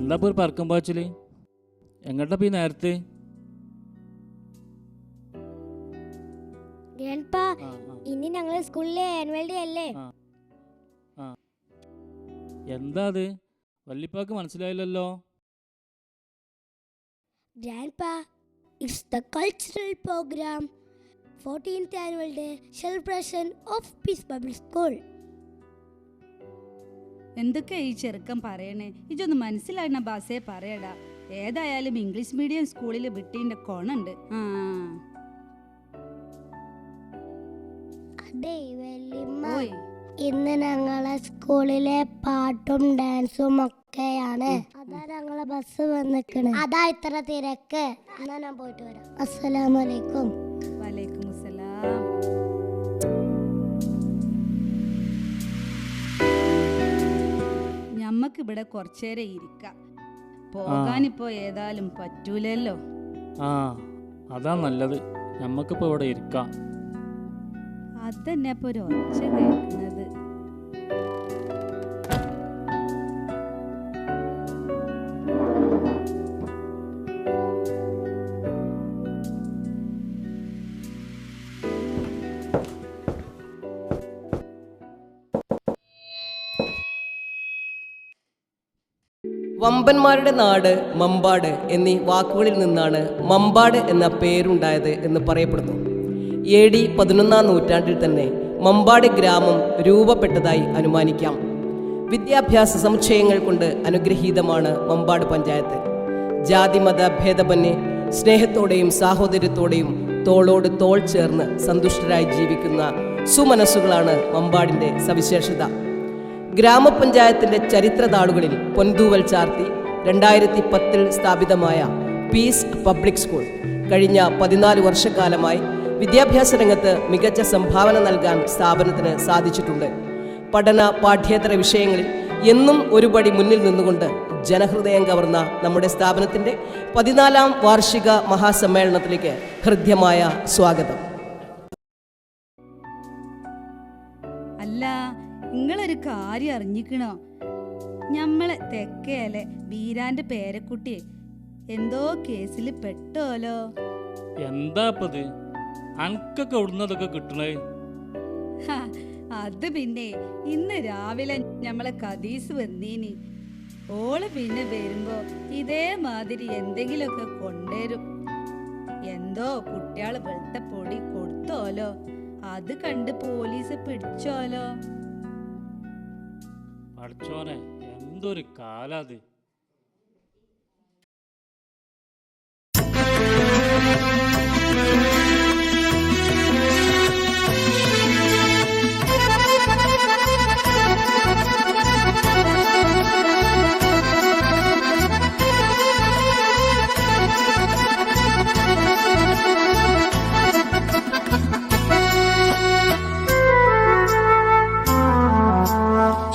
എന്താ ഒരു പറക്കം പാച്ചില്? എങ്ങോട്ടാ ഈ നേരത്തെ? ഇനി ഞങ്ങളെ സ്കൂളിലെ ആനുവൽ ഡേ അല്ലേ? എന്താ അത്? വല്ലിപ്പാക്ക് മനസ്സിലായില്ലല്ലോ. Grandpa, it's the cultural program. 14th annual day celebration of Peace Bible School. എന്തൊക്കെ ഈ ചെറുക്കം പറയണേ? ഇതൊന്ന് മനസ്സിലായിരുന്ന ഭാഷയെ പറയടാ. ഏതായാലും ഇംഗ്ലീഷ് മീഡിയം സ്കൂളിൽ വിട്ടീൻ്റെ കൊണുണ്ട്. അതെ വല്യമ്മ, ഇന്ന് ഞങ്ങളെ സ്കൂളിലെ പാട്ടും ഡാൻസും ഒക്കെയാണ്. അതാ ഞങ്ങളെ ബസ് വന്നിക്കണ്. അതാ ഇത്ര തിരക്ക്. എന്നാ ഞാൻ പോയിട്ട് വരാം. അസ്സലാമലൈക്കും. വലൈക്കും അസ്സലാം. ഞമ്മക്ക് ഇവിടെ കുറച്ചേരം ഇരിക്കാം. പോകാനിപ്പോ ഏതായാലും പറ്റൂലല്ലോ. അതാ നല്ലത്. ഞമ്മക്കിപ്പോ ഇവിടെ ഇരിക്കാം. അതന്നെ ഇപ്പൊ ഒരു ഒച്ച കേൾക്കുന്നത്. വമ്പന്മാരുടെ നാട് മമ്പാട് എന്നീ വാക്കുകളിൽ നിന്നാണ് മമ്പാട് എന്ന പേരുണ്ടായത് എന്ന് പറയപ്പെടുന്നു. AD 11-ാം നൂറ്റാണ്ടിൽ തന്നെ മമ്പാട് ഗ്രാമം രൂപപ്പെട്ടതായി അനുമാനിക്കാം. വിദ്യാഭ്യാസ സമുച്ചയങ്ങൾ കൊണ്ട് അനുഗ്രഹീതമാണ് മമ്പാട് പഞ്ചായത്ത്. ജാതിമത ഭേദമന്യേ സ്നേഹത്തോടെയും സാഹോദര്യത്തോടെയും തോളോട് തോൾ ചേർന്ന് സന്തുഷ്ടരായി ജീവിക്കുന്ന സുമനസ്സുകളാണ് മമ്പാടിൻ്റെ സവിശേഷത. ഗ്രാമപഞ്ചായത്തിൻ്റെ ചരിത്രതാളുകളിൽ പൊൻതൂവൽ ചാർത്തി 2010 സ്ഥാപിതമായ പീസ് പബ്ലിക് സ്കൂൾ കഴിഞ്ഞ 14 വർഷക്കാലമായി വിദ്യാഭ്യാസ രംഗത്ത് മികച്ച സംഭാവന നൽകാൻ സ്ഥാപനത്തിന് സാധിച്ചിട്ടുണ്ട്. പഠന പാഠ്യേതര വിഷയങ്ങളിൽ എന്നും ഒരുപടി മുന്നിൽ നിന്നുകൊണ്ട് ജനഹൃദയം കവർന്ന നമ്മുടെ സ്ഥാപനത്തിൻ്റെ 14-ാം വാർഷിക മഹാസമ്മേളനത്തിലേക്ക് ഹൃദ്യമായ സ്വാഗതം. അല്ല, നിങ്ങളൊരു കാര്യം അറിഞ്ഞിക്കണോ? ഞമ്മളെ തെക്കേലെ ബീരാന്റെ പേരക്കുട്ടി എന്തോ കേസിൽ പെട്ടോലോ. എന്താപ്പത്? അനക്കൊക്കെ എവിടുന്നതൊക്കെ കിട്ടണേ? അത് പിന്നെ ഇന്ന് രാവിലെ ഞമ്മളെ കദീസ് വന്നീനി. ഓള് പിന്നെ വരുമ്പോ ഇതേമാതിരി എന്തെങ്കിലുമൊക്കെ കൊണ്ടുവരും. എന്തോ കുട്ടിയാള് വെളുത്ത പൊടി കൊടുത്തോലോ. അത് കണ്ട് പോലീസ് പിടിച്ചോലോ. പഠിച്ചോനെ, എന്തൊരു കാലാത്!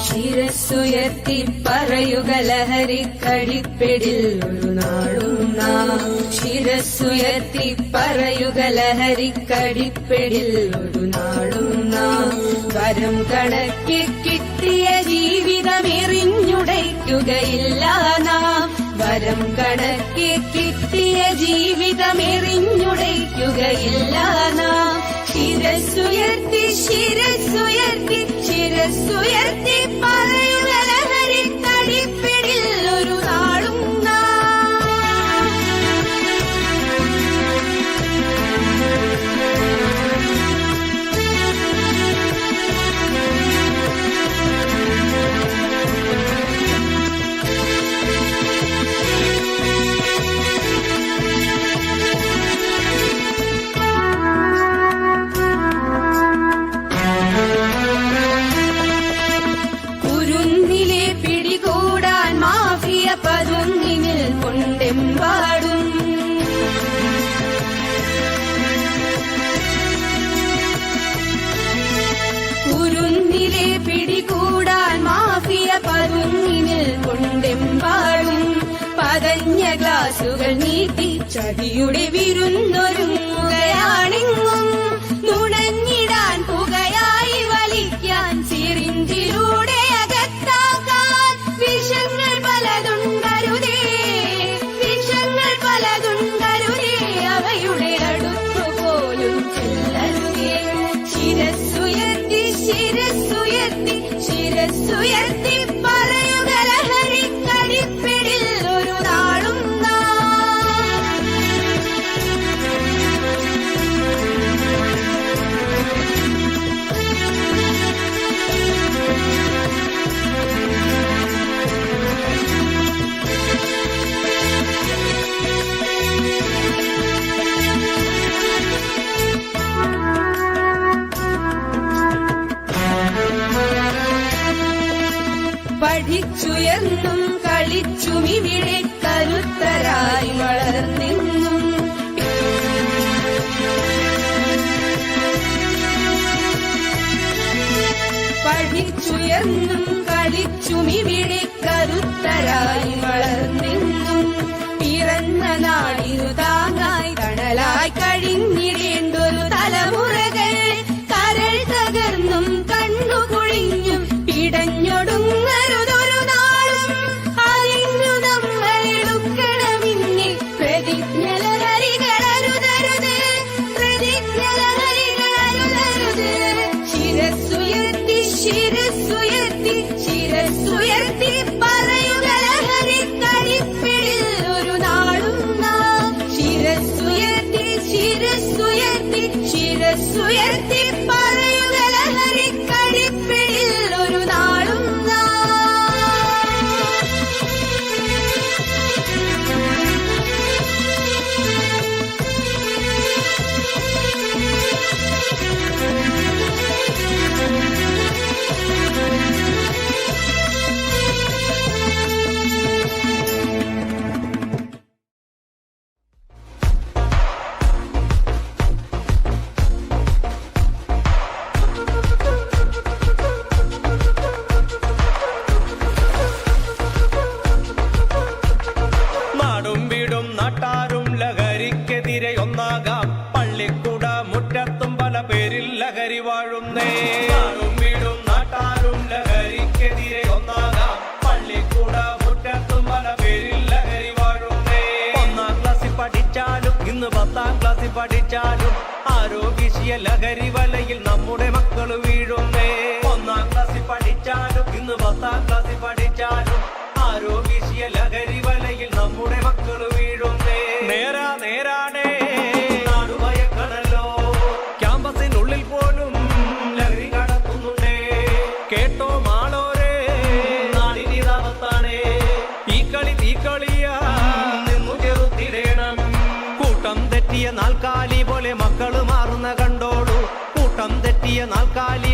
ശിരസ്സുയർത്തി പറയുക ലഹരിക്കടിപ്പിടിൽ ഒരു നാടും നാം. ശിരസ്സുയർത്തി പറയുക ലഹരിക്കടിപ്പിടിൽ ഒരു നാടും നാം. വരം കണക്കി കിട്ടിയ ജീവിതം എറിഞ്ഞുടയ്ക്കുകയില്ല നാം. വരം കണക്കി കിട്ടിയ ജീവിതം എറിഞ്ഞുടയ്ക്കുകയില്ല നാം. ശിരസ്സുയർത്തി ശിരസ്സുയർത്തി ശിരസ്സുയർത്തി പറയുക ലഹരിക്കടിപ്പിടിൽ ഒരു നാളും പതുങ്ങിനിൽ കൊണ്ടെമ്പാടും. കുരുന്നിലെ പിടികൂടാൻ മാഫിയ പതുങ്ങിനിൽ കൊണ്ടെമ്പാടും. പതഞ്ഞ ഗ്ലാസുകൾ നീട്ടി ചതിയുടെ വിരുന്നൊരുങ്ങുകയാണെങ്ങും. നുണഞ്ഞിടാൻ പുകയായി വലിക്കാൻ സിറിഞ്ചിലൂടെ അകത്താക്കാൻ വിഷങ്ങൾ പലതുണ്ടരുതേ. ശിരസ്സുയർത്തി ശിരസ്സുയർത്തി പറയുക ലഹരിക്കടിപ്പിടിൽ ഒരു നാളും പഠിച്ചുയെന്നും കളിച്ചുമിവിടെ കരുത്തരായി വളർന്നെന്നും പഠിച്ചുയെന്നും കളിച്ചുമിവിടെ കരുത്തരായി വളർന്നെന്നും പിറന്ന നാടിനു താങ്ങായി തണലായി കഴിഞ്ഞിടേണ്ടൊരു തലമുറകൾ കരൾ തകർന്നും കണ്ണുകുഴിഞ്ഞും പിടഞ്ഞൊടുങ്ങരുതൊരു നാളും അതിന്നു നമ്മളെടുക്കണമെന്നിൽ പ്രതിജ്ഞലഹരികളരുതരുത് പ്രതിജ്ഞലഹരികളരുതരുത് ശിരസ്സുയർത്തി ശിരസ്സുയർത്തി ശിരസ്സുയർത്തി പറയുക ലഹരിക്കടിപ്പിടിൽ ഒരു നാളും നാം ശിരസ്സുയർത്തി ശിരസ്സുയർത്തി ശിരസ്സുയർത്തി പറയുക ലഹരിക്കടിപ്പിടിൽ ഒരു നാളും നാടും വീടും നാട്ടാരും ലഹരിക്കെതിരെ ഒന്നാകാം പള്ളിക്കൂട മുറ്റത്തും പല പേരിൽ ലഹരി വാഴുന്നേ നാടും വീടും നാട്ടാരും ലഹരിക്കെതിരെ ഒന്നാകാം പള്ളിക്കൂട മുറ്റത്തും പല പേരിൽ ലഹരി വാഴുന്നേ ഒന്നാം ക്ലാസ്സിൽ പഠിച്ചാലും ഇന്ന് 10ാം ക്ലാസ്സിൽ പഠിച്ചാലും ആരോഗ്യ ലഹരി വലയിൽ നമ്മുടെ മക്കൾ വീഴുന്നേ ഒന്നാം ക്ലാസ്സിൽ പഠിച്ചാലും ഇന്ന് 10ാം ക്ലാസ്സിൽ പഠിച്ചാലും ആരോഗ്യ ലഹരി വലയിൽ നമ്മുടെ മക്കൾ വീഴുന്നേ നേരാണേ നാടുഭയക്കണല്ലോ ക്യാമ്പസിനുള്ളിൽ പോലും ലഹരി കടത്തുന്നുണ്ടേ കേട്ടോ മാളോരേ നാടിനിതാവത്താണേ തീക്കളിയാ നിന്നു ചെറുത്തിടേണം കൂട്ടം തെറ്റിയ നാൽക്കാലി പോലെ മക്കള് മാറുന്ന കണ്ടോളൂ കൂട്ടം തെറ്റിയ നാൽക്കാലി